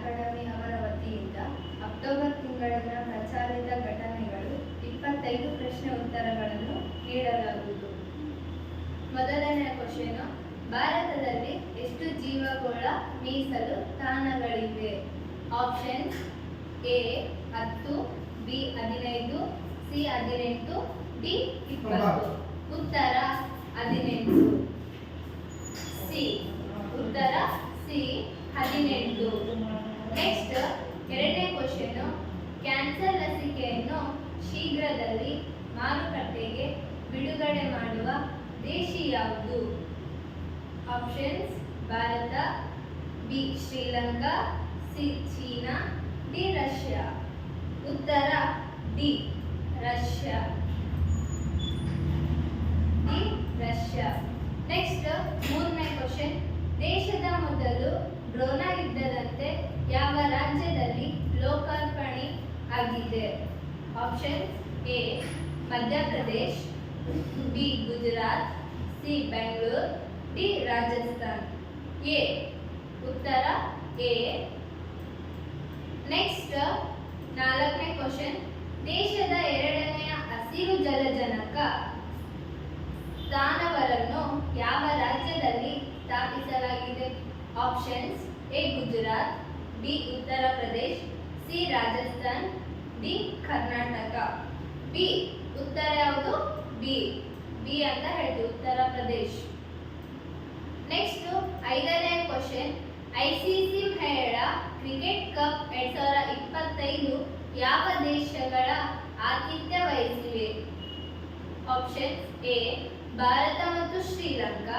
Academy ಅವರ ವತಿಯಿಂದ October ತಿಂಗಳಿನ ಪ್ರಚಾರಿತ ಘಟನೆಗಳು 25 ಪ್ರಶ್ನೆ ಉತ್ತರಗಳನ್ನು ನೀಡಲಾಗುವುದು. ಮೊದಲನೆಯ ಕ್ವಶನ್, ಭಾರತದಲ್ಲಿ ಎಷ್ಟು ಜೀವಗೋಳ ಮೀಸಲು ತಾಣಗಳಿವೆ? Options: A 10, B 15, C 18, D 20. ಉತ್ತರ 18. ಸಿ. ಉತ್ತರ ಸಿ 18. ನೆಕ್ಸ್ಟ್ ಎರಡನೇ ಕ್ವಶನ್, ಕ್ಯಾನ್ಸರ್ ಲಸಿಕೆಯನ್ನು ಶೀಘ್ರದಲ್ಲಿ ಮಾರುಕಟ್ಟೆಗೆ ಬಿಡುಗಡೆ ಮಾಡುವ ದೇಶ ಯಾವುದು? Options: Bharat, B Sri Lanka, C China, D Russia. ಉತ್ತರ D Russia. D Russia. Next ಮೂರನೇ ಕ್ವಶನ್, ದೇಶದ ಮೊದಲು ಡ್ರೋನ್ ಯುದ್ಧದಂತೆ ಯಾವ ರಾಜ್ಯದಲ್ಲಿ ಲೋಕಾರ್ಪಣೆ ಆಗಿದೆ? Options: A Madhya Pradesh, B Gujarat, C Bengaluru, D Rajasthan. A. ಉತ್ತರ ಎ. ನೆಕ್ಸ್ಟ್ ನಾಲ್ಕನೇ ಕ್ವಶನ್, ದೇಶದ ಎರಡನೆಯ ಹಸಿರು ಜಲಜನಕ ಸ್ಥಾನವನ್ನು ಯಾವ ರಾಜ್ಯದಲ್ಲಿ ಸ್ಥಾಪಿಸಲಾಗಿದೆ? Options: A Gujarat, B Uttar Pradesh, C Rajasthan, D Karnataka. B. ಉತ್ತರ ಯಾವುದು? ಬಿ. ಬಿ ಅಂತ ಹೇಳ್ತೀವಿ, ಉತ್ತರ ಪ್ರದೇಶ್. ನೆಕ್ಸ್ಟ್ ಐದನೇ ಕ್ವಶನ್, ಐಸಿಸಿ ಮಹಿಳಾ ಕ್ರಿಕೆಟ್ ಕಪ್ 2025 ಯಾವ ದೇಶಗಳ ಆತಿಥ್ಯ ವಹಿಸಿವೆ? ಆಪ್ಷನ್ಸ್: ಎ ಭಾರತ ಮತ್ತು ಶ್ರೀಲಂಕಾ,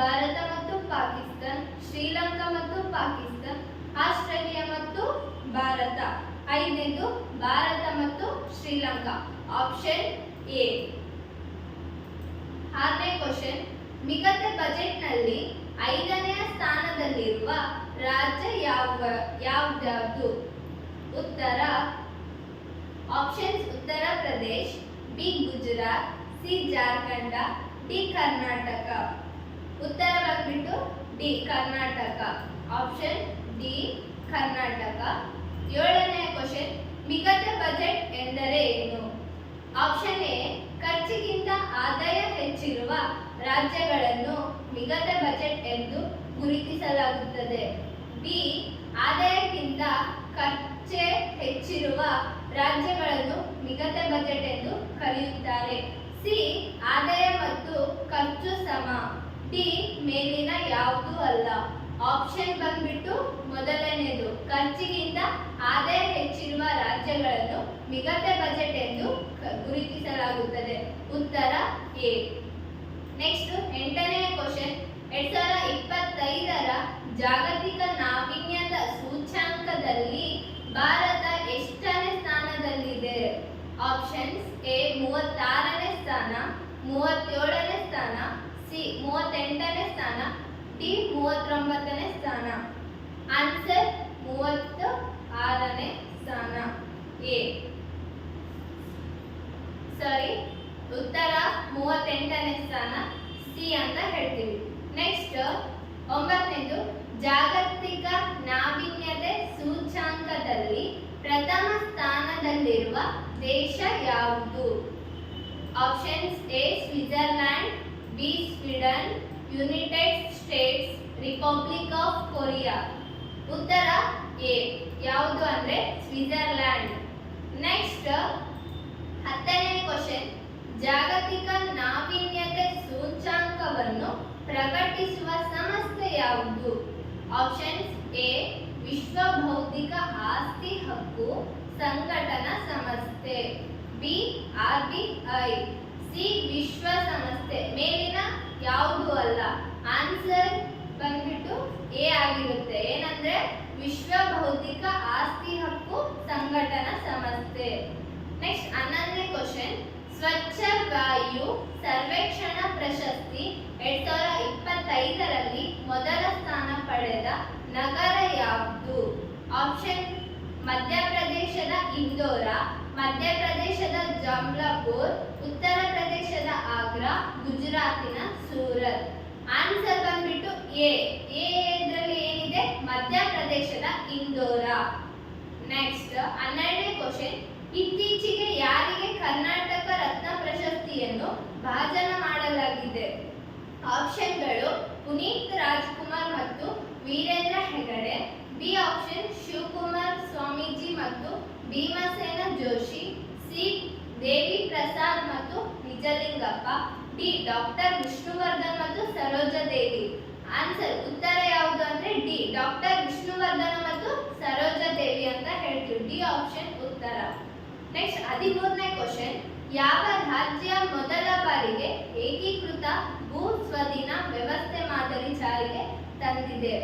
ಭಾರತ ಮತ್ತು ಪಾಕಿಸ್ತಾನ್, ಶ್ರೀಲಂಕಾ ಮತ್ತು ಪಾಕಿಸ್ತಾನ್, ಆಸ್ಟ್ರೇಲಿಯಾ ಮತ್ತು ಭಾರತ. ಐದನೇದು ಭಾರತ ಮತ್ತು ಶ್ರೀಲಂಕಾ. Option A. ಆರನೇ ಕ್ವಶನ್, ಮಿಗತ ಬಜೆಟ್ನಲ್ಲಿ 5ನೇ ಸ್ಥಾನದಲ್ಲಿರುವ ರಾಜ್ಯ ಯಾವುದು? ಉತ್ತರ options: Uttar Pradesh, B Gujarat, C Jharkhand, D Karnataka. ಉತ್ತರ ಬಂದ್ಬಿಟ್ಟು D Karnataka. Option D Karnataka. ಏಳನೇ ಕ್ವಶನ್, ಮಿಗತ ಬಜೆಟ್ ಎಂದರೆ ಏನು? ಆಪ್ಷನ್ ಎ ಖರ್ಚಿಗಿಂತ ಆದಾಯ ಹೆಚ್ಚಿರುವ ರಾಜ್ಯಗಳನ್ನು ಮಿಗತ ಬಜೆಟ್ ಎಂದು ಗುರುತಿಸಲಾಗುತ್ತದೆ. ಬಿ ಆದಾಯಕ್ಕಿಂತ ಖರ್ಚೆ ಹೆಚ್ಚಿರುವ ರಾಜ್ಯಗಳನ್ನು ಮಿಗತ ಬಜೆಟ್ ಎಂದು ಕರೆಯುತ್ತಾರೆ. ಸಿ ಆದಾಯ ಮತ್ತು ಖರ್ಚು ಸಮ. ಡಿ ಮೇಲಿನ ಯಾವುದೂ ಅಲ್ಲ. ಆಪ್ಷನ್ ಬಂದ್ಬಿಟ್ಟು ಮೊದಲನೇದು, ಖರ್ಚಿಗಿಂತ ಆದಾಯ ಹೆಚ್ಚಿರುವ ರಾಜ್ಯಗಳನ್ನು ಮಿಗತ ಬಜೆಟ್ ಎಂದು ಗುರುತಿಸಲಾಗುತ್ತದೆ. ಉತ್ತರ ಎ. ನೆಕ್ಸ್ಟ್ 8ನೇ ಕ್ವಶನ್, 2025ರ ಜಾಗತಿಕ ನಾವೀನ್ಯತಾ ಸೂಚ್ಯಂಕದಲ್ಲಿ ಭಾರತ ಎಷ್ಟನೇ ಸ್ಥಾನದಲ್ಲಿದೆ? ಆಪ್ಷನ್ಸ್: ಎ 36ನೇ ಸ್ಥಾನ, 37ನೇ ಸ್ಥಾನ, ಸಿ 38ನೇ ಸ್ಥಾನ, ಡಿ 39ನೇ ಸ್ಥಾನ. ಆನ್ಸರ್ 36ನೇ ಸ್ಥಾನ. ಎ. ಸಾರಿ, ಉತ್ತರ 38ನೇ ಸ್ಥಾನ, ಸಿ ಅಂತ ಹೇಳ್ತೀವಿ. ನೆಕ್ಸ್ಟ್ 9ನೇದು, ಜಾಗತಿಕ ನಾವೀನ್ಯತೆ ಸೂಚ್ಯಂಕದಲ್ಲಿ ಪ್ರಥಮ ಸ್ಥಾನದಲ್ಲಿರುವ ದೇಶ ಯಾವುದು? Options: A Switzerland, B Sweden, United States, republic of Korea. ಉತ್ತರ ಎ. ಯಾವುದು ಅಂದ್ರೆ ಸ್ವಿಟ್ಜರ್ಲ್ಯಾಂಡ್. ನೆಕ್ಸ್ಟ್ 10ನೇ ಕ್ವಶನ್, ಜಾಗತಿಕ ನಾವೀನ್ಯತೆ ಸೂಚ್ಯಂಕವನ್ನು ಪ್ರಕಟಿಸುವ ಸಂಸ್ಥೆ ಯಾವುದು? ಆಪ್ಷನ್ಸ್: ಎ ವಿಶ್ವ ಬೌದ್ಧಿಕ ಆಸ್ತಿ ಹಕ್ಕು ಸಂಘಟನಾ ಸಂಸ್ಥೆ, ಬಿ RBI, ಸಿ ವಿಶ್ವ ಸಂಸ್ಥೆ. ಮೇಲಿನ ಯಾವುದು ಅಲ್ಲ. ಆನ್ಸರ್ ಬಂದ್ಬಿಟ್ಟು ಎ ಆಗಿರುತ್ತೆ. ಏನಂದ್ರೆ ವಿಶ್ವ ಬೌದ್ಧಿಕ ಆಸ್ತಿ ಹಕ್ಕು ಸಂಘಟನಾ ಸಂಸ್ಥೆ. ನೆಕ್ಸ್ಟ್ 11ನೇ ಕ್ವಶನ್, ಸ್ವಚ್ಛ ವಾಯು ಸರ್ವೇಕ್ಷಣಾ ಪ್ರಶಸ್ತಿ 2025ರಲ್ಲಿ ಮೊದಲ ಸ್ಥಾನ ಪಡೆದ ನಗರ ಯಾವುದು? ಆಪ್ಷನ್: ಮಧ್ಯಪ್ರದೇಶದ ಇಂದೋರ, ಮಧ್ಯಪ್ರದೇಶದ ಜಂಬ್ಲಪುರ್, ಉತ್ತರ ಪ್ರದೇಶದ ಆಗ್ರಾ, ಗುಜರಾತಿನ ಸೂರತ್. ಆನ್ಸರ್ ಬಂದ್ಬಿಟ್ಟು ಎ. ಇದರಲ್ಲಿ ಏನಿದೆ? ಮಧ್ಯಪ್ರದೇಶದ ಇಂದೋರ. ನೆಕ್ಸ್ಟ್ 12ನೇ ಕ್ವಶನ್, ಇತ್ತೀಚೆಗೆ ಯಾರಿಗೆ ಕರ್ನಾಟಕ ರತ್ನ ಪ್ರಶಸ್ತಿಯನ್ನು ಭಾಜನ ಮಾಡಲಾಗಿದೆ? ಆಪ್ಷನ್ಗಳು ಪುನೀತ್ ರಾಜ್ಕುಮಾರ್ ಮತ್ತು ವೀರೇಂದ್ರ ಹೆಗಡೆ. ಬಿ ಆಪ್ಷನ್ ಶಿವಕುಮಾರ್ ಸ್ವಾಮೀಜಿ ಮತ್ತು ಭೀಮಸೇನ ಜೋಶಿ. ಸಿ ದೇವಿ ಪ್ರಸಾದ್ ಮತ್ತು ನಿಜಲಿಂಗಪ್ಪ. ಡಿ ಡಾಕ್ಟರ್ ವಿಷ್ಣುವರ್ಧನ್ ಮತ್ತು ಸರೋಜಾ ದೇವಿ. ಆನ್ಸರ್ ಉತ್ತರ ಯಾವುದು ಅಂದ್ರೆ ಡಿ ಡಾಕ್ಟರ್ ವಿಷ್ಣುವರ್ಧನ ಮತ್ತು ಸರೋಜಾ ದೇವಿ ಅಂತ ಹೇಳ್ತೀವಿ. ಡಿ ಆಪ್ಷನ್ ಉತ್ತರ. ನೆಕ್ಸ್ಟ್ 13ನೇ ಕ್ವಶನ್, ಯಾವ ರಾಜ್ಯ ಮೊದಲ ಬಾರಿಗೆ ಏಕೀಕೃತ ಭೂ ಸ್ವಾಧೀನ ವ್ಯವಸ್ಥೆ ಮಾದರಿ ಜಾರಿಗೆ ತಂದಿದೆ?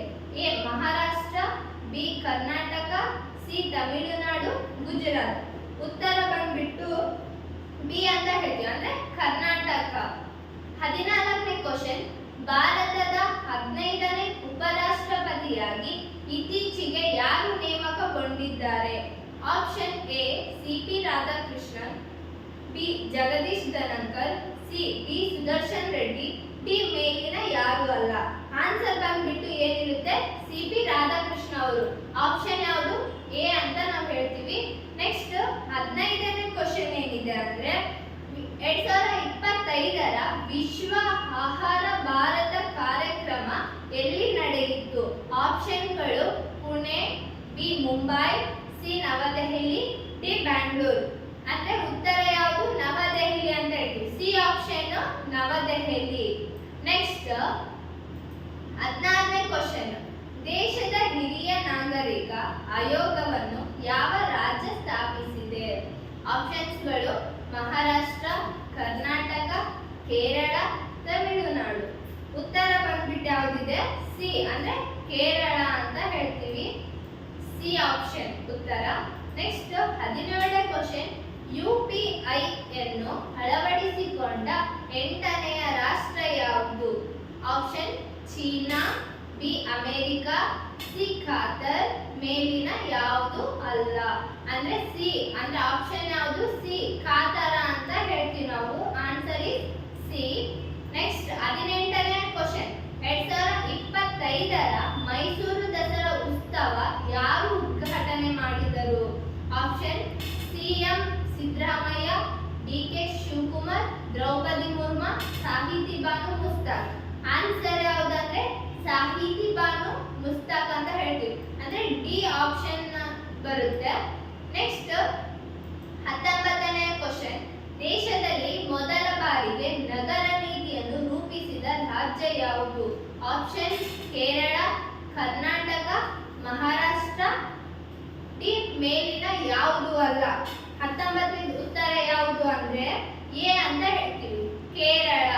A Maharashtra, B Karnataka, C Tamil Nadu, Gujarat. ಉತ್ತರ ಬಂದ್ಬಿಟ್ಟು ಬಿ ಅಂತ ಹೇಳ್ತೀವಿ, ಅಂದ್ರೆ ಕರ್ನಾಟಕ. 14ನೇ ಕ್ವಶನ್, ಭಾರತದ 15ನೇ ಉಪರಾಷ್ಟ್ರಪತಿಯಾಗಿ ಇತ್ತೀಚೆಗೆ ಯಾರು ನೇಮಕಗೊಂಡಿದ್ದಾರೆ? Option A C P Radhakrishnan, B Jagadish Dhankhar, C D Sudarshan Reddy, D ಮೇಲಿನ ಯಾರು ಅಲ್ಲ. ಆನ್ಸರ್ ಬಂದ್ಬಿಟ್ಟು ಏನಿರುತ್ತೆ? ಸಿ ಪಿ ರಾಧಾಕೃಷ್ಣ ಅವರು. ಆಪ್ಷನ್ ಯಾವುದು? ಎ ಅಂತ ನಾವು ಹೇಳ್ತೀವಿ. ನೆಕ್ಸ್ಟ್ 15ನೇ ಕ್ವಶನ್ ಏನಿದೆ ಅಂದ್ರೆ 2025ರ ವಿಶ್ವ ಆಹಾರ ಭಾರತ ಕಾರ್ಯಕ್ರಮ ಎಲ್ಲಿ ನಡೆಯಿತು? ಆಪ್ಷನ್ಗಳು ಪುಣೆ, ಬಿ ಮುಂಬೈ, ಸಿ ನವದೆಹಲಿ, ಡಿ ಬ್ಯಾಂಗ್ಳೂರು. ಅಂದ್ರೆ ಉತ್ತರ ಯಾವುದು? ನವದೆಹಲಿ ಅಂತ ಹೇಳ್ತೀವಿ. ಸಿ ಆಪ್ಷನ್ ನವದೆಹಲಿ. ನೆಕ್ಸ್ಟ್ 16ನೇ ಕ್ವಶನ್, ದೇಶದ ಹಿರಿಯ ನಾಗರಿಕ ಆಯೋಗವನ್ನು ಯಾವ ರಾಜ್ಯ ಸ್ಥಾಪಿಸಿದೆ? ಆಪ್ಷನ್ಸ್ಗಳು ಮಹಾರಾಷ್ಟ್ರ, ಕರ್ನಾಟಕ, ಕೇರಳ, ತಮಿಳುನಾಡು. ಉತ್ತರ ಬಂದ್ಬಿಟ್ಟು ಯಾವುದಿದೆ? ಸಿ ಅಂದ್ರೆ ಕೇರಳ ಅಂತ ಹೇಳ್ತೀವಿ. ಸಿ ಆಪ್ಷನ್ ಉತ್ತರ. ನೆಕ್ಸ್ಟ್ 17ನೇ ಕ್ವಶನ್, UPI ಯನ್ನು ಅಳವಡಿಸಿಕೊಂಡ 8ನೆಯ ರಾಷ್ಟ್ರ ಯಾವುದು? Option China, B America, C Qatar, ಮೇಲಿನ ಯಾವುದು ಅಲ್ಲ. ಅಂದ್ರೆ ಸಿ ಅಂದ್ರೆ ಆಪ್ಷನ್ ಯಾವುದು? ಸಿ ಖಾತರ ಅಂತ ಹೇಳ್ತೀವಿ ನಾವು. Answer is C. ನೆಕ್ಸ್ಟ್ 18ನೇ ಕ್ವಶನ್, 2025ರ ಮೈಸೂರು ದಸರಾ ಉತ್ಸವ ಯಾರು ಉದ್ಘಾಟನೆ ಮಾಡಿದರು? Option CM Siddaramaiah, DK. Shivakumar, Droupadi Murmu, ಸಾಹಿತಿ ಬಾನು ಮುಸ್ತಾಕ್. ಆನ್ಸರ್ ಯಾವುದಂದ್ರೆ ಸಾಹಿತಿ ಬಾನು ಮುಸ್ತಾಕ್ ಅಂತ ಹೇಳ್ತೀವಿ. ಅಂದ್ರೆ ಡಿ ಆಪ್ಷನ್ ಬರುತ್ತೆ. ನೆಕ್ಸ್ಟ್ 19ನೇ ಕ್ವಶನ್, ದೇಶದಲ್ಲಿ ಮೊದಲ ಬಾರಿಗೆ ನಗರ ನೀತಿಯನ್ನು ರೂಪಿಸಿದ ರಾಜ್ಯ ಯಾವುದು? ಆಪ್ಷನ್ ಕೇರಳ, ಕರ್ನಾಟಕ, ಮಹಾರಾಷ್ಟ್ರ, ಡಿ ಮೇಲಿನ ಯಾವುದು ಅಲ್ಲ. 19ನೇ ಉತ್ತರ ಯಾವುದು ಅಂದ್ರೆ ಎ ಅಂತ ಹೇಳ್ತೀವಿ, ಕೇರಳ.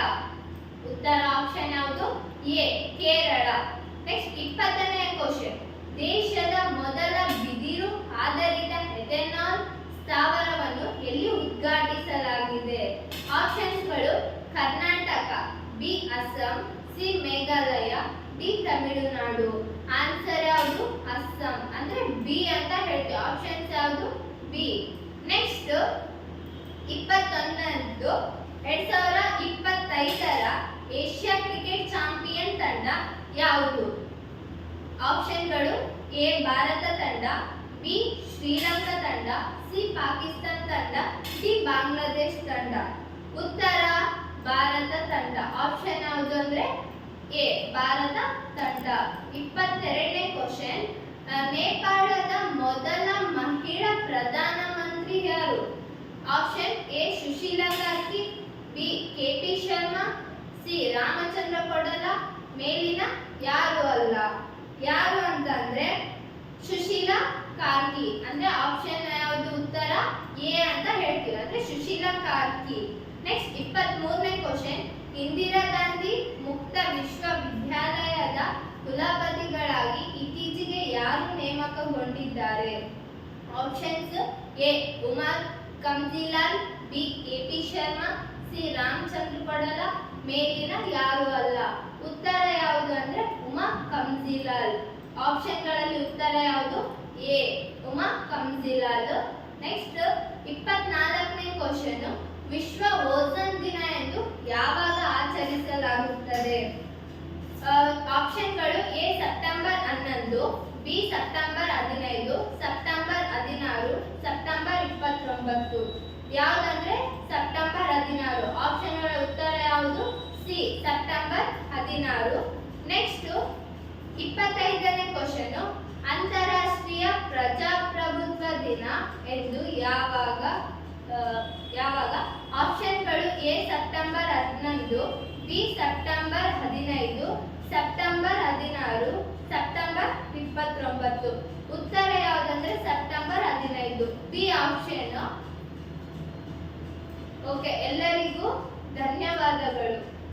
ಉತ್ತರ ಆಪ್ಷನ್ ಯಾವುದು? ಎ ಕೇರಳ. ನೆಕ್ಸ್ಟ್ 20ನೇ ಕ್ವಶನ್, ದೇಶದ ಮೊದಲ ಬಿದಿರು ಆಧಾರಿತ ಎಥೆನಾಲ್ ಸ್ಥಾವರವನ್ನು ಎಲ್ಲಿ ಉದ್ಘಾಟಿಸಲಾಗಿದೆ? ಆಪ್ಷನ್ಸ್ಗಳು Karnataka, B Assam, C Meghalaya, D Tamil Nadu. Answer ಯಾವುದು? ಅಸ್ಸಾಂ ಅಂದ್ರೆ ಬಿ ಅಂತ ಹೇಳ್ತೀವಿ. ಆಪ್ಷನ್ಸ್ ಯಾವುದು? ಬಿ. ನೆಕ್ಸ್ಟ್ 21ನೇದು, 2025ರ ಏಷ್ಯಾ ಕ್ರಿಕೆಟ್ ಚಾಂಪಿಯನ್ ತಂಡ ಯಾವುದು? ಆಪ್ಷನ್ಗಳು ಎ ಭಾರತ ತಂಡ, ಬಿ ಶ್ರೀಲಂಕಾ ತಂಡ, ಸಿ ಪಾಕಿಸ್ತಾನ ತಂಡ, ಡಿ ಬಾಂಗ್ಲಾದೇಶ್ ತಂಡ. ಉತ್ತರ ಭಾರತ ತಂಡ. ಆಪ್ಷನ್ ಯಾವುದು ಅಂದ್ರೆ ಎ ಭಾರತ ತಂಡ. 22ನೇ ಕ್ವಶನ್, ನೇಪಾಳದ ಮೊದಲ ಮಹಿಳಾ ಪ್ರಧಾನಮಂತ್ರಿ ಯಾರು? Option A Sushila Karki, B KP Sharma, C Ramachandra Kodala, ಮೇಲಿನ ಯಾರು ಅಲ್ಲ. ಯಾರು ಅಂತಂದ್ರೆ ಸುಶೀಲಾ ಕಾರ್ಕಿ. ಅಂದ್ರೆ ಆಪ್ಷನ್ ಯಾವುದು? ಉತ್ತರ ಎ ಅಂತ ಹೇಳ್ತೀವಿ, ಅಂದ್ರೆ ಸುಶೀಲಾ ಕಾರ್ಕಿ. ನೆಕ್ಸ್ಟ್ 23ನೇ ಕ್ವಶನ್, ಇಂದಿರಾ ಗಾಂಧಿ ಮುಕ್ತ ವಿಶ್ವವಿದ್ಯಾಲಯದ ಕುಲಪತಿಗಳಾಗಿ ಇತ್ತೀಚೆಗೆ ಯಾರು ನೇಮಕಗೊಂಡಿದ್ದಾರೆ? Options A Umar Kamjilal, B KP Sharma, C Ramachandra Kodala, ಮೇಲಿನ ಯಾರು ಅಲ್ಲ. ಉತ್ತರ ಯಾವುದು ಅಂದ್ರೆ ಉಮಾ ಕಮ್ಜಿಲಾಲ್. ಆಪ್ಷನ್ಗಳಲ್ಲಿ ಉತ್ತರ ಯಾವುದು? ಎ ಉಮಾ ಕಮ್ಜಿಲಾಲ್. ನೆಕ್ಸ್ಟ್ 24ನೇ ಕ್ವಶನ್, ವಿಶ್ವ ಓಝೋನ್ ದಿನ ಎಂದು ಯಾವಾಗ ಆಚರಿಸಲಾಗುತ್ತದೆ? ಆಪ್ಷನ್ಗಳು A September 11, B September 15, September 16, September 29. ಯಾವುದಂದ್ರೆ ಸೆಪ್ಟೆಂಬರ್ 16. ಆಪ್ಷನ್ಗಳ ಉತ್ತರ ಯಾವುದು? C September 16. ನೆಕ್ಸ್ಟ್ 25ನೇ ಕ್ವಶನ್, ಅಂತಾರಾಷ್ಟ್ರೀಯ ಪ್ರಜಾಪ್ರಭುತ್ವ ದಿನ ಎಂದು ಯಾವಾಗ? ಆಪ್ಷನ್ಗಳು A September 11, B September 15, September 16, September 29. ಉತ್ತರ ಯಾವುದಂದ್ರೆ ಸೆಪ್ಟೆಂಬರ್ 15, ಬಿ ಆಪ್ಷನ್. ಓಕೆ, ಎಲ್ಲರಿಗೂ ಧನ್ಯವಾದಗಳು.